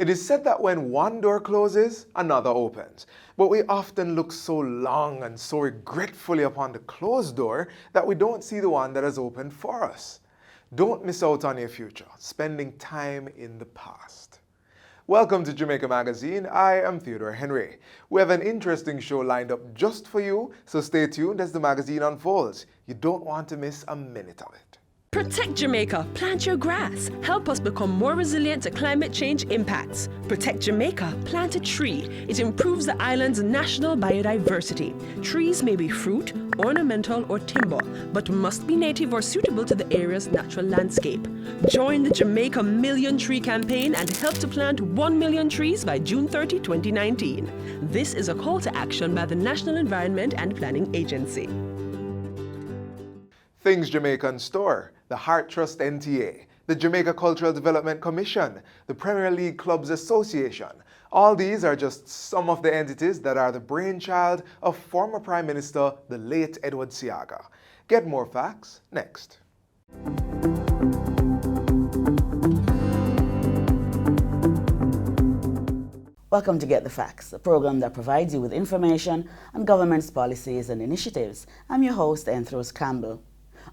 It is said that when one door closes, another opens. But we often look so long and so regretfully upon the closed door that we don't see the one that has opened for us. Don't miss out on your future, spending time in the past. Welcome to Jamaica Magazine. I am Theodore Henry. We have an interesting show lined up just for you, so stay tuned as the magazine unfolds. You don't want to miss a minute of it. Protect Jamaica, plant your grass. Help us become more resilient to climate change impacts. Protect Jamaica, plant a tree. It improves the island's national biodiversity. Trees may be fruit, ornamental, or timber, but must be native or suitable to the area's natural landscape. Join the Jamaica Million Tree Campaign and help to plant 1 million trees by June 30, 2019. This is a call to action by the National Environment and Planning Agency. Things Jamaica in store: the Heart Trust NTA, the Jamaica Cultural Development Commission, the Premier League Clubs Association. All these are just some of the entities that are the brainchild of former Prime Minister, the late Edward Seaga. Get more facts next. Welcome to Get the Facts, a program that provides you with information on government's policies and initiatives. I'm your host, Enthros Campbell.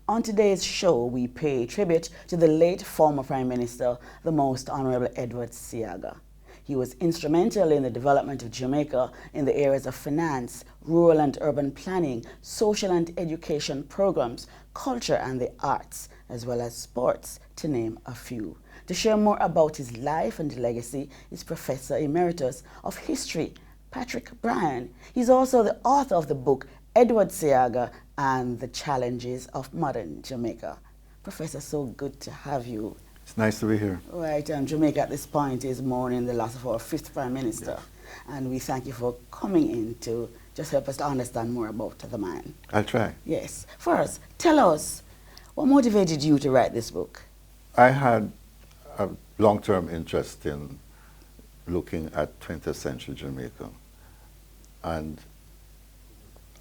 On today's show, we pay tribute to the late former Prime Minister, the Most Honorable Edward Seaga. He was instrumental in the development of Jamaica in the areas of finance, rural and urban planning, social and education programs, culture and the arts, as well as sports, to name a few. To share more about his life and legacy is Professor Emeritus of History, Patrick Bryan. He's also the author of the book, Edward Seaga and the Challenges of Modern Jamaica. Professor, so good to have you. It's nice to be here. Right, Jamaica at this point is mourning the loss of our fifth Prime Minister. Yeah. And we thank you for coming in to just help us to understand more about the man. I'll try. Yes. First, tell us, what motivated you to write this book? I had a long-term interest in looking at 20th century Jamaica. And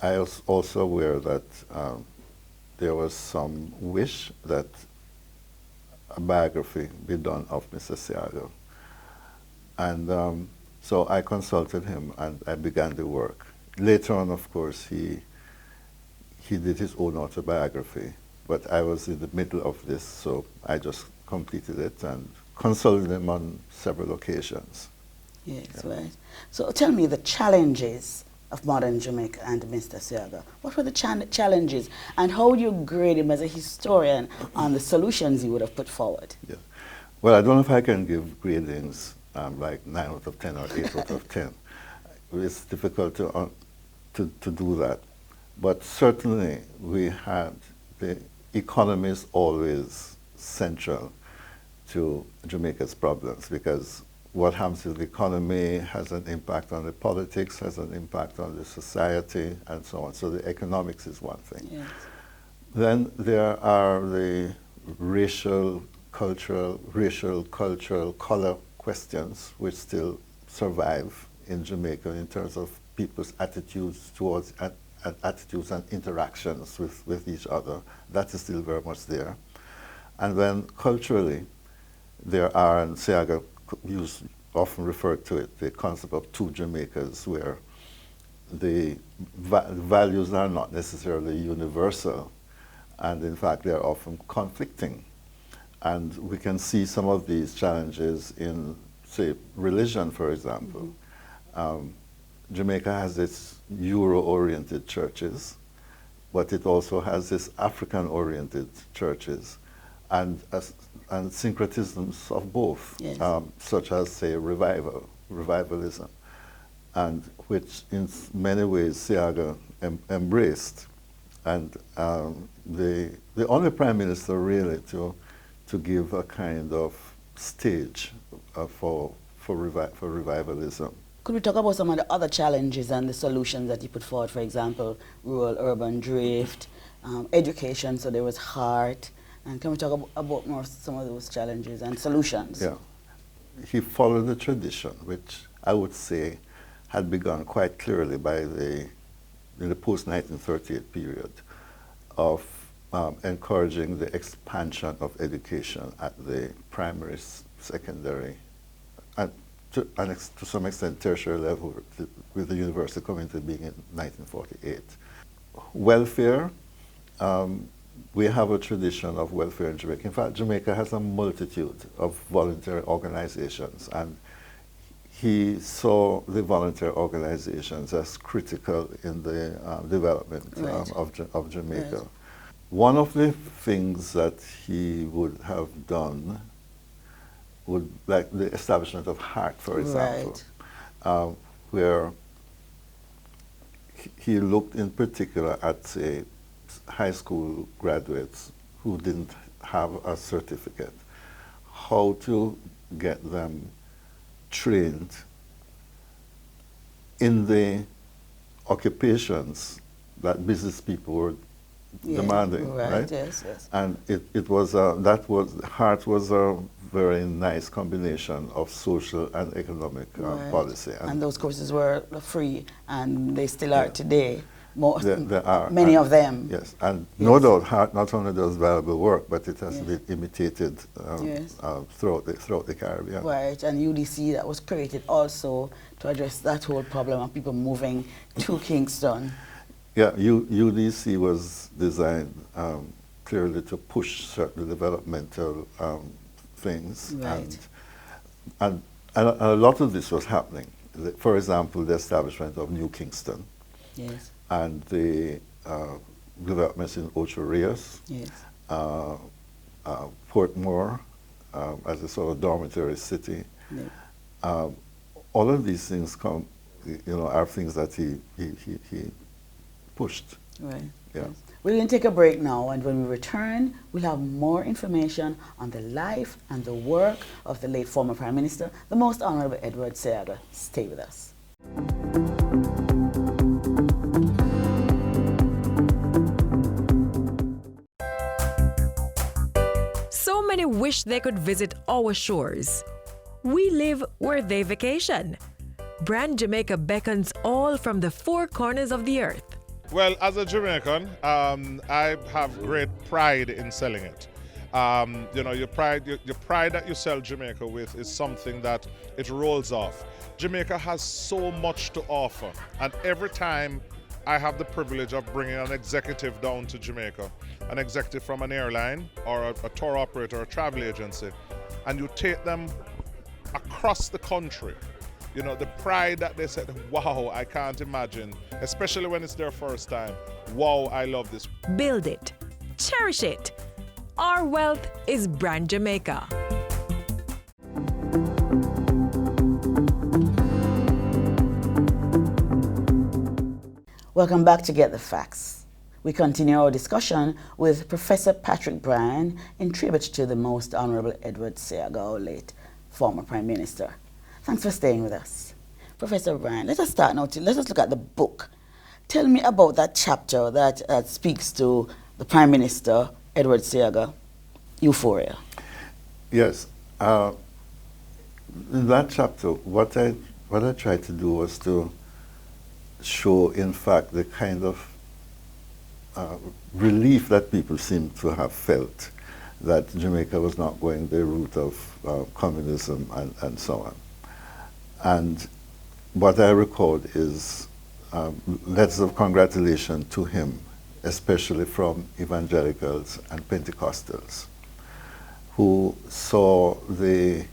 I was also aware that there was some wish that a biography be done of Mr. Seaga. And so I consulted him and I began the work. Later on, of course, he did his own autobiography, but I was in the middle of this, so I just completed it and consulted him on several occasions. Yes, yeah. Right. So tell me the challenges of modern Jamaica and Mr. Seaga. What were the challenges, and how would you grade him as a historian on the solutions he would have put forward? Yeah. Well, I don't know if I can give gradings like 9 out of 10 or 8 out of 10. It's difficult to do that. But certainly we had the economy is always central to Jamaica's problems, because what happens to the economy has an impact on the politics, has an impact on the society, and so on. So the economics is one thing. Yes. Then there are the racial, cultural, color questions which still survive in Jamaica in terms of people's attitudes towards attitudes and interactions with each other. That is still very much there. And then culturally, there are, and Seaga often referred to it, the concept of two Jamaicas, where the values are not necessarily universal, and in fact they're often conflicting. And we can see some of these challenges in, say, religion, for example. Mm-hmm. Jamaica has its Euro-oriented churches, but it also has its African-oriented churches, and syncretisms of both, yes. Such as, say, revivalism, and which in many ways Seaga embraced. And the only Prime Minister really to give a kind of stage for revivalism. Could we talk about some of the other challenges and the solutions that you put forward, for example, rural-urban drift, education, so there was heart, and can we talk about more some of those challenges and solutions? Yeah. He followed the tradition, which I would say had begun quite clearly in the post-1938 period, of encouraging the expansion of education at the primary, secondary, and to some extent tertiary level, with the university coming to being in 1948. Welfare, we have a tradition of welfare in Jamaica. In fact, Jamaica has a multitude of voluntary organizations, and he saw the voluntary organizations as critical in the development of Jamaica. Right. One of the things that he would have done would, like the establishment of HEART, for example, where he looked in particular at, say, high school graduates who didn't have a certificate, how to get them trained in the occupations that business people were demanding, right? Yes, yes. And it was HEART was a very nice combination of social and economic policy. And those courses were free, and they still are today. There are. Many of them. Yes, and no doubt HEART not only does valuable work, but it has been imitated throughout the Caribbean. Right, and UDC, that was created also to address that whole problem of people moving to Kingston. Yeah, UDC was designed clearly to push certain developmental things, and a lot of this was happening. For example, the establishment of New Kingston, and the developments in Ocho Rios, Portmore as a sort of dormitory city. All of these things are things that he pushed. Right. Yeah. Yes. We're going to take a break now, and when we return, we'll have more information on the life and the work of the late former Prime Minister, the Most Honorable Edward Seaga. Stay with us. So many wish they could visit our shores. We live where they vacation. Brand Jamaica beckons all from the four corners of the earth. Well, as a Jamaican, I have great pride in selling it. Your pride that you sell Jamaica with is something that it rolls off. Jamaica has so much to offer, and every time I have the privilege of bringing an executive down to Jamaica, an executive from an airline or a tour operator or a travel agency, and you take them across the country, the pride that they said, wow, I can't imagine, especially when it's their first time. Wow, I love this. Build it. Cherish it. Our wealth is Brand Jamaica. Welcome back to Get the Facts. We continue our discussion with Professor Patrick Bryan in tribute to the Most Honorable Edward Seaga, our late former Prime Minister. Thanks for staying with us. Professor Bryan, let us start now. Let us look at the book. Tell me about that chapter that speaks to the Prime Minister, Edward Seaga, Euphoria. Yes. In that chapter, what I tried to do was to show, in fact, the kind of relief that people seem to have felt that Jamaica was not going the route of communism and so on. And what I record is letters of congratulation to him, especially from evangelicals and Pentecostals, who saw a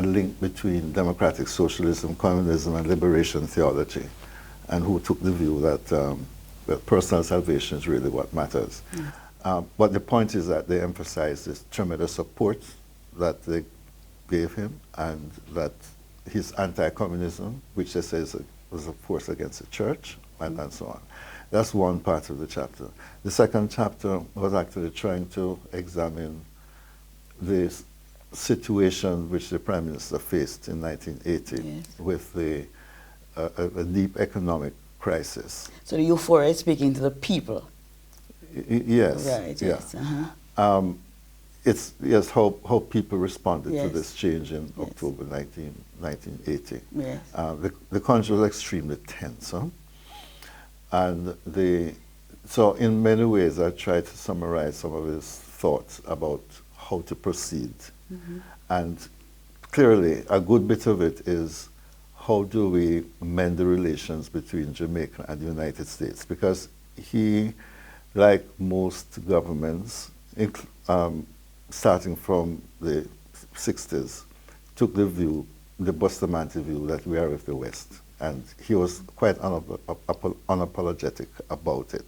link between democratic socialism, communism, and liberation theology, and who took the view that personal salvation is really what matters. But the point is that they emphasized this tremendous support that they gave him, and that his anti-communism, which they say was a force against the church, and so on. That's one part of the chapter. The second chapter was actually trying to examine the situation which the Prime Minister faced in 1980 with a deep economic crisis. So the Euphoria is speaking to the people. Yes. Right, yes. It's how people responded to this change in October 1980. Yes. The country was extremely tense. And so in many ways I tried to summarize some of his thoughts about how to proceed and clearly, a good bit of it is how do we mend the relations between Jamaica and the United States? Because he, like most governments, starting from the 60s, took the view, the Bustamante view, that we are with the West. And he was quite unapologetic about it,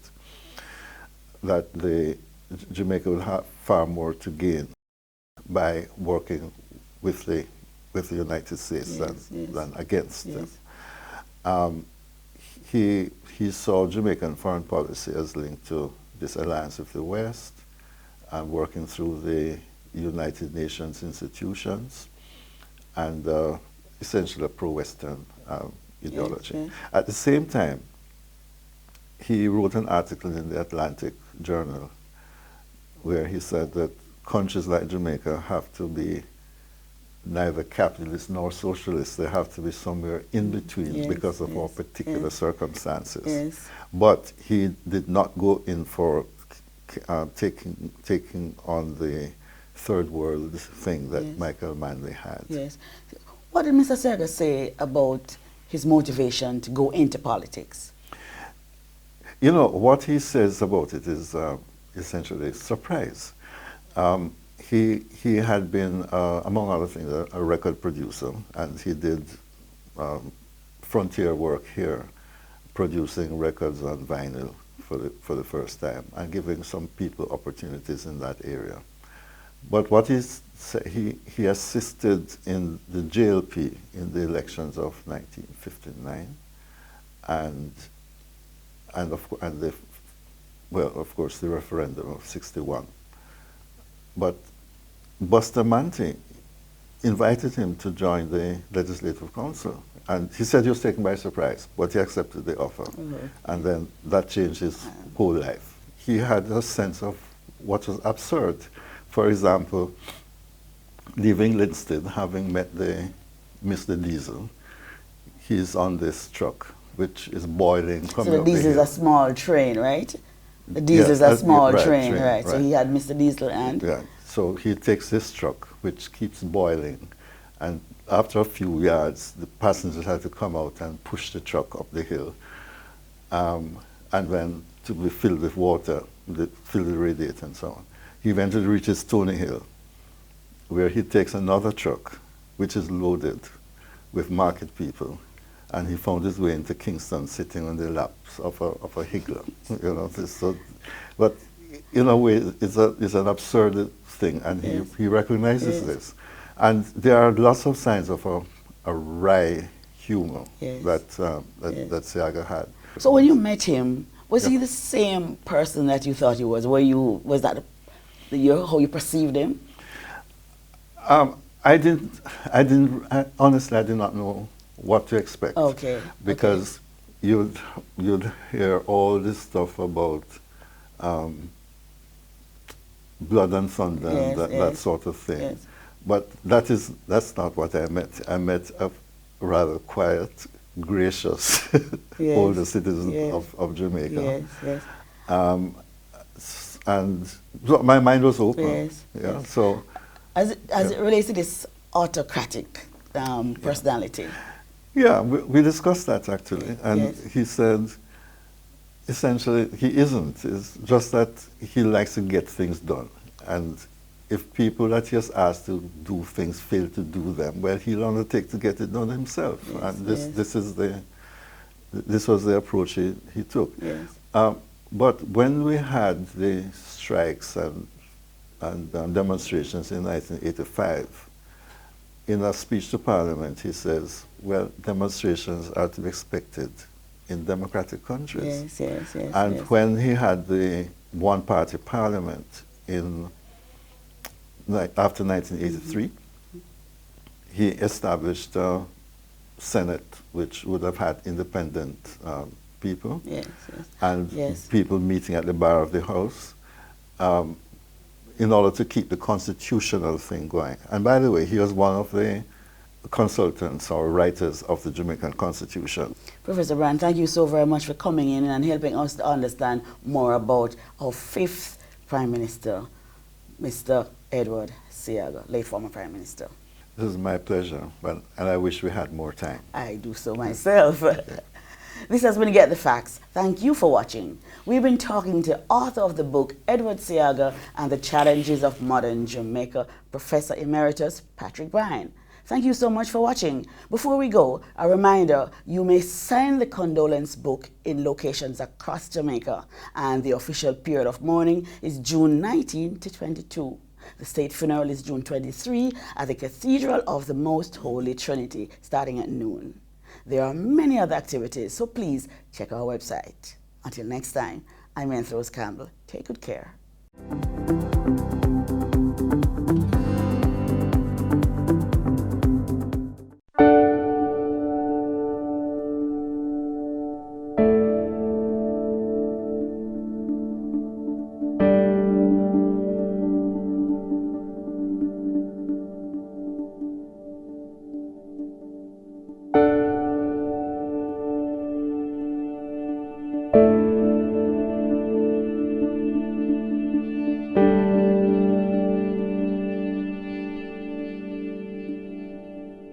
that Jamaica would have far more to gain by working with the United States than against them. He saw Jamaican foreign policy as linked to this alliance with the West and working through the United Nations institutions and essentially a pro-Western ideology. Yes. At the same time, he wrote an article in the Atlantic Journal where he said that countries like Jamaica have to be neither capitalist nor socialist. They have to be somewhere in between because of our particular circumstances. Yes. But he did not go in for taking on the third world thing that Michael Manley had. Yes. What did Mr. Seaga say about his motivation to go into politics? You know, what he says about it is essentially a surprise. He had been, among other things, a record producer, and he did frontier work here, producing records on vinyl for the first time and giving some people opportunities in that area. But what he assisted in the JLP in the elections of 1959, and of course the referendum of 61. But Bustamante invited him to join the Legislative Council, and he said he was taken by surprise, but he accepted the offer, and then that changed his whole life. He had a sense of what was absurd. For example, leaving Linsted, having met Mr. Diesel, he's on this truck, which is boiling. So the Diesel is a small train, right? The Diesel is a small train, right? So he had Mr. Diesel and? Yeah, so he takes this truck, which keeps boiling, and after a few yards, the passengers had to come out and push the truck up the hill, and then to be filled with water, fill the radiator and so on. He eventually reaches Stony Hill, where he takes another truck, which is loaded with market people, and he found his way into Kingston, sitting on the laps of a higgler. You know, but in a way, it's an absurd thing, and he recognizes this. And there are lots of signs of a wry humor that Seaga had. So when you met him, was he the same person that you thought he was? Was that how you perceived him? Honestly, I did not know what to expect. Okay. Because you'd hear all this stuff about blood and thunder and that sort of thing. Yes. But that's not what I met. I met a rather quiet, gracious older citizen of Jamaica. Yes, yes. And so my mind was open. Yes. So as it relates to this autocratic personality. Yeah, we discussed that actually, and he said essentially he isn't. It's just that he likes to get things done, and if people that he has asked to do things fail to do them, well, he'll undertake to get it done himself. And this was the approach he took. Yes. But when we had the strikes and demonstrations in 1985, in a speech to Parliament, he says, well, demonstrations are to be expected in democratic countries. Yes. And when he had the one-party parliament after 1983, he established a Senate which would have had independent people and people meeting at the bar of the House in order to keep the constitutional thing going. And by the way, he was one of the consultants or writers of the Jamaican Constitution. Professor Brand, thank you so very much for coming in and helping us to understand more about our fifth Prime Minister, Mr. Edward Seaga, late former Prime Minister. This is my pleasure, and I wish we had more time. I do so myself. This has been Get the Facts. Thank you for watching. We've been talking to author of the book, Edward Seaga and the Challenges of Modern Jamaica, Professor Emeritus Patrick Bryan. Thank you so much for watching. Before we go, a reminder, you may sign the condolence book in locations across Jamaica, and the official period of mourning is June 19 to 22. The state funeral is June 23 at the Cathedral of the Most Holy Trinity, starting at noon. There are many other activities, so please check our website. Until next time, I'm Rose Campbell. Take good care.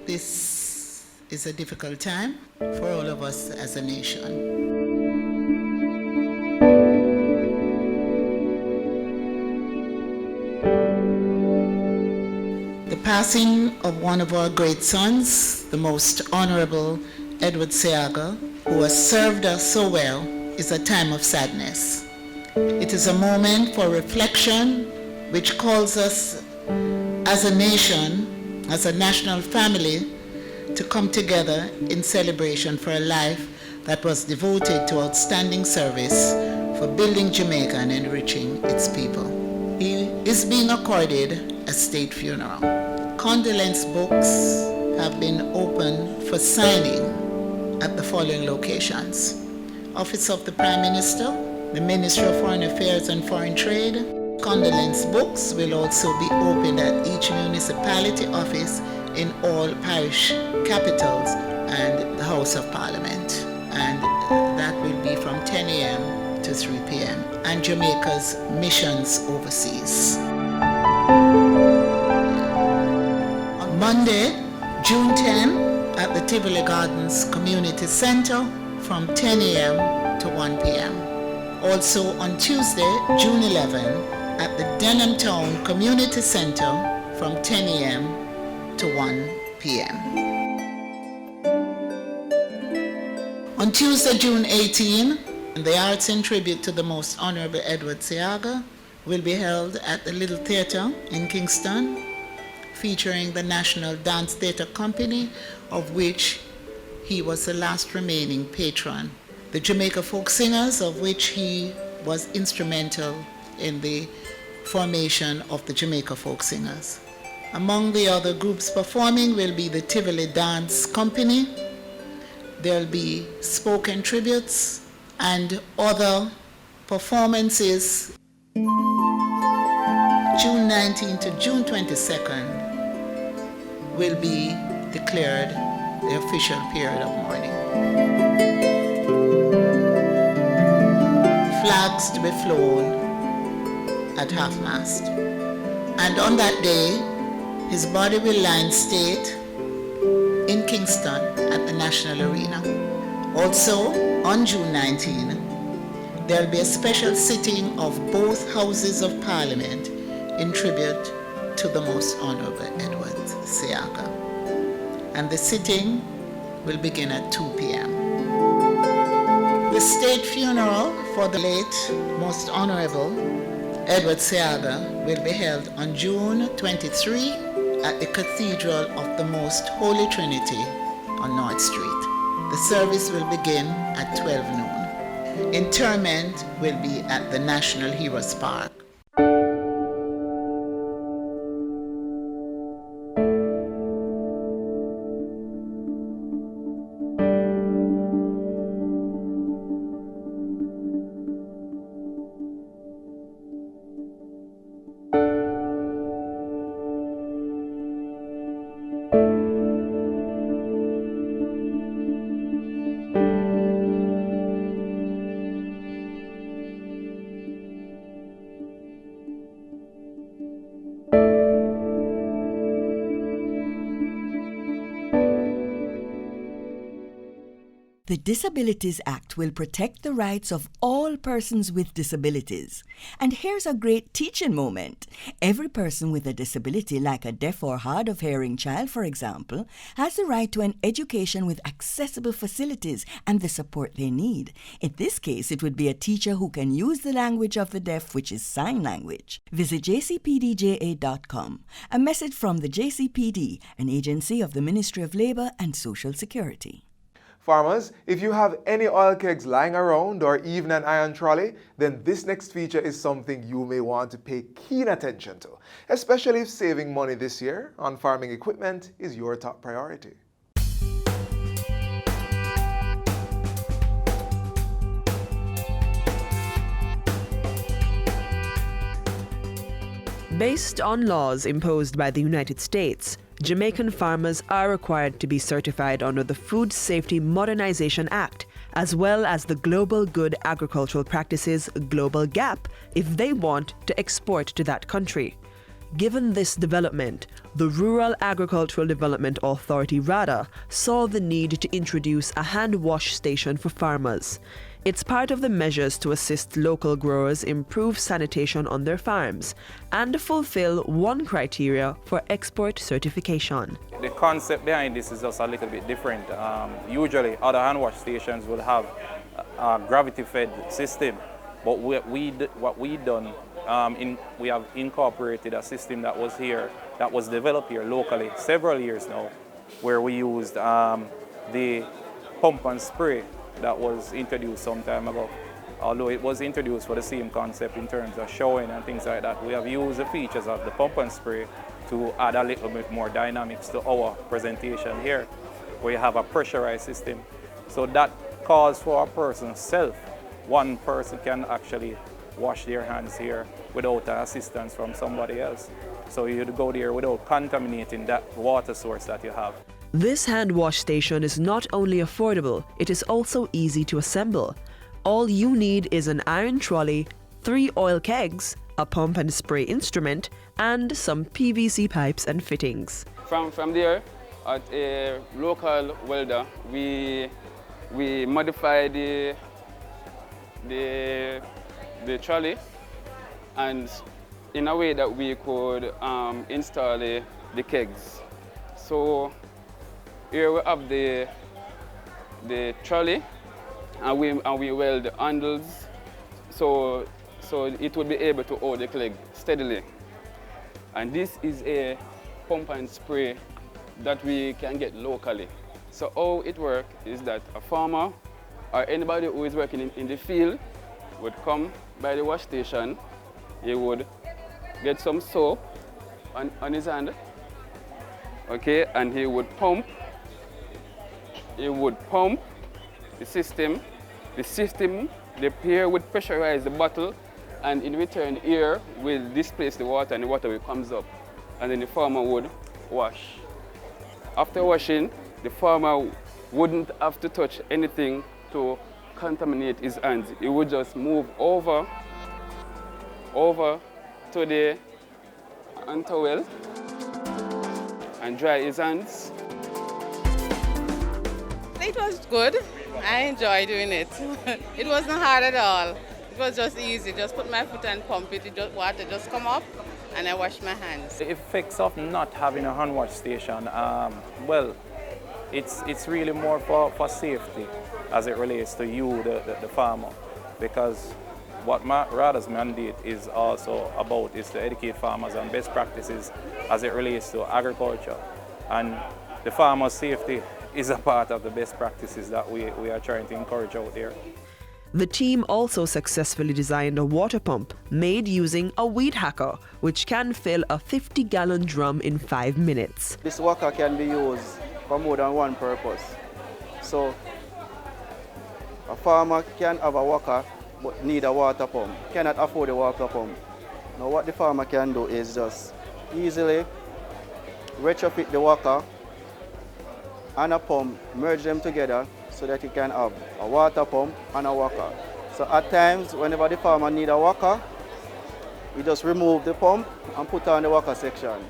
This is a difficult time for all of us as a nation. The passing of one of our great sons, the Most Honorable Edward Seaga, who has served us so well, is a time of sadness. It is a moment for reflection which calls us as a nation, as a national family, to come together in celebration for a life that was devoted to outstanding service for building Jamaica and enriching its people. He is being accorded a state funeral. Condolence books have been opened for signing at the following locations: Office of the Prime Minister, the Ministry of Foreign Affairs and Foreign Trade. Condolence books will also be opened at each municipality office in all parish capitals and the House of Parliament. And that will be from 10 a.m. to 3 p.m. And Jamaica's missions overseas. On Monday, June 10, at the Tivoli Gardens Community Center from 10 a.m. to 1 p.m. Also on Tuesday, June 11, at the Denham Town Community Center from 10 a.m. to 1 p.m. On Tuesday, June 18, the Arts in Tribute to the Most Honorable Edward Seaga will be held at the Little Theatre in Kingston, featuring the National Dance Theatre Company, of which he was the last remaining patron. The Jamaica Folk Singers, of which he was instrumental in the formation of the Jamaica Folk Singers. Among the other groups performing will be the Tivoli Dance Company. There'll be spoken tributes and other performances. June 19th to June 22nd will be declared the official period of mourning. Flags to be flown at half-mast. And on that day, his body will lie in state in Kingston at the National Arena. Also, on June 19, there will be a special sitting of both Houses of Parliament in tribute to the Most Honorable Edward Seaga. And the sitting will begin at 2 p.m. The state funeral for the late Most Honorable Edward Seaga will be held on June 23 at the Cathedral of the Most Holy Trinity on North Street. The service will begin at 12 noon. Interment will be at the National Heroes Park. The Disabilities Act will protect the rights of all persons with disabilities. And here's a great teaching moment. Every person with a disability, like a deaf or hard of hearing child, for example, has the right to an education with accessible facilities and the support they need. In this case, it would be a teacher who can use the language of the deaf, which is sign language. Visit jcpdja.com. A message from the JCPD, an agency of the Ministry of Labour and Social Security. Farmers, if you have any oil kegs lying around or even an iron trolley, then this next feature is something you may want to pay keen attention to, especially if saving money this year on farming equipment is your top priority. Based on laws imposed by the United States, Jamaican farmers are required to be certified under the Food Safety Modernization Act, as well as the Global Good Agricultural Practices Global GAP, if they want to export to that country. Given this development, the Rural Agricultural Development Authority, RADA, saw the need to introduce a hand wash station for farmers. It's part of the measures to assist local growers improve sanitation on their farms and fulfill one criteria for export certification. The concept behind this is just a little bit different. Usually other hand wash stations will have a gravity-fed system, but what we've done, we have incorporated a system that was developed here locally several years now, where we used the pump and spray that was introduced some time ago. Although it was introduced for the same concept in terms of showing and things like that, we have used the features of the pump and spray to add a little bit more dynamics to our presentation here, where you have a pressurized system. So that calls for a person self. One person can actually wash their hands here without assistance from somebody else. So you'd go there without contaminating that water source that you have. This hand wash station is not only affordable, it is also easy to assemble. All you need is an iron trolley, 3 oil kegs, a pump and spray instrument, and some PVC pipes and fittings. From there, at a local welder, we modify the trolley, and in a way that we could install the kegs. So here we have the trolley, and we weld the handles, so it would be able to hold the keg steadily. And this is a pump and spray that we can get locally. So how it works is that a farmer or anybody who is working in the field would come by the wash station. He would get some soap on his hand, okay, and he would pump. He would pump the system. The system, the pair would pressurize the bottle, and in return, here will displace the water, and the water comes up, and then the farmer would wash. After washing, the farmer wouldn't have to touch anything to contaminate his hands. He would just move over to the hand towel and dry his hands. It was good. I enjoyed doing it. It wasn't hard at all. It was just easy. Just put my foot and pump it. Water just come up, and I wash my hands. The effects of not having a hand wash station, well, it's really more for safety as it relates to you, the farmer, because what RADA's mandate is also about is to educate farmers on best practices as it relates to agriculture, and the farmer's safety is a part of the best practices that we are trying to encourage out there. The team also successfully designed a water pump made using a weed hacker, which can fill a 50-gallon drum in 5 minutes. This waka can be used for more than one purpose. So a farmer can have a waka but need a water pump, cannot afford a water pump. Now what the farmer can do is just easily retrofit the waka and a pump, merge them together so that you can have a water pump and a waka. So at times, whenever the farmer needs a waka, we just remove the pump and put on the waka section.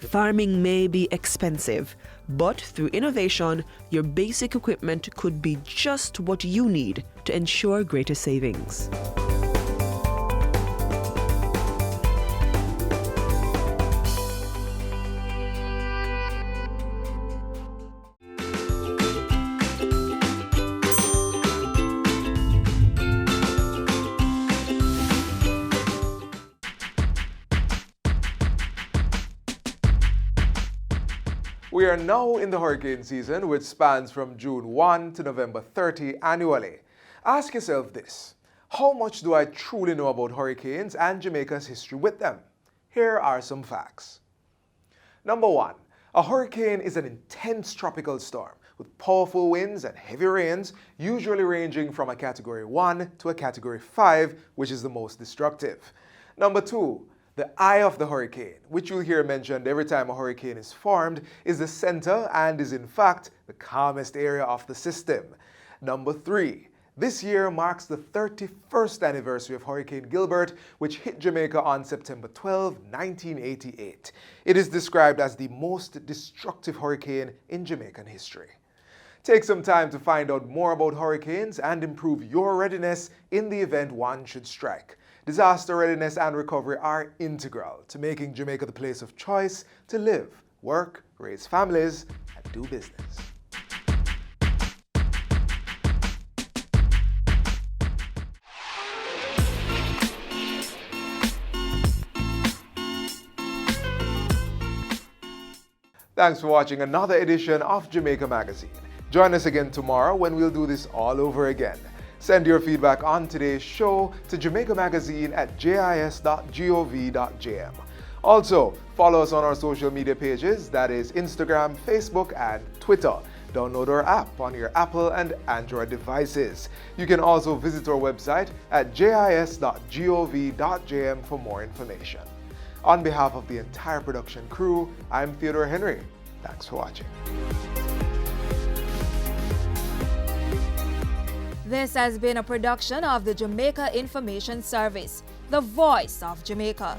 Farming may be expensive, but through innovation, your basic equipment could be just what you need to ensure greater savings. We are now in the hurricane season, which spans from June 1 to November 30 annually. Ask yourself this: how much do I truly know about hurricanes and Jamaica's history with them? Here are some facts. Number 1, a hurricane is an intense tropical storm with powerful winds and heavy rains, usually ranging from a Category 1 to a Category 5, which is the most destructive. Number 2, the eye of the hurricane, which you'll hear mentioned every time a hurricane is formed, is the center and is in fact the calmest area of the system. Number 3, this year marks the 31st anniversary of Hurricane Gilbert, which hit Jamaica on September 12, 1988. It is described as the most destructive hurricane in Jamaican history. Take some time to find out more about hurricanes and improve your readiness in the event one should strike. Disaster readiness and recovery are integral to making Jamaica the place of choice to live, work, raise families, and do business. Thanks for watching another edition of Jamaica Magazine. Join us again tomorrow when we'll do this all over again. Send your feedback on today's show to Jamaica Magazine at jis.gov.jm. Also, follow us on our social media pages, that is Instagram, Facebook, and Twitter. Download our app on your Apple and Android devices. You can also visit our website at jis.gov.jm for more information. On behalf of the entire production crew, I'm Theodore Henry. Thanks for watching. This has been a production of the Jamaica Information Service, the voice of Jamaica.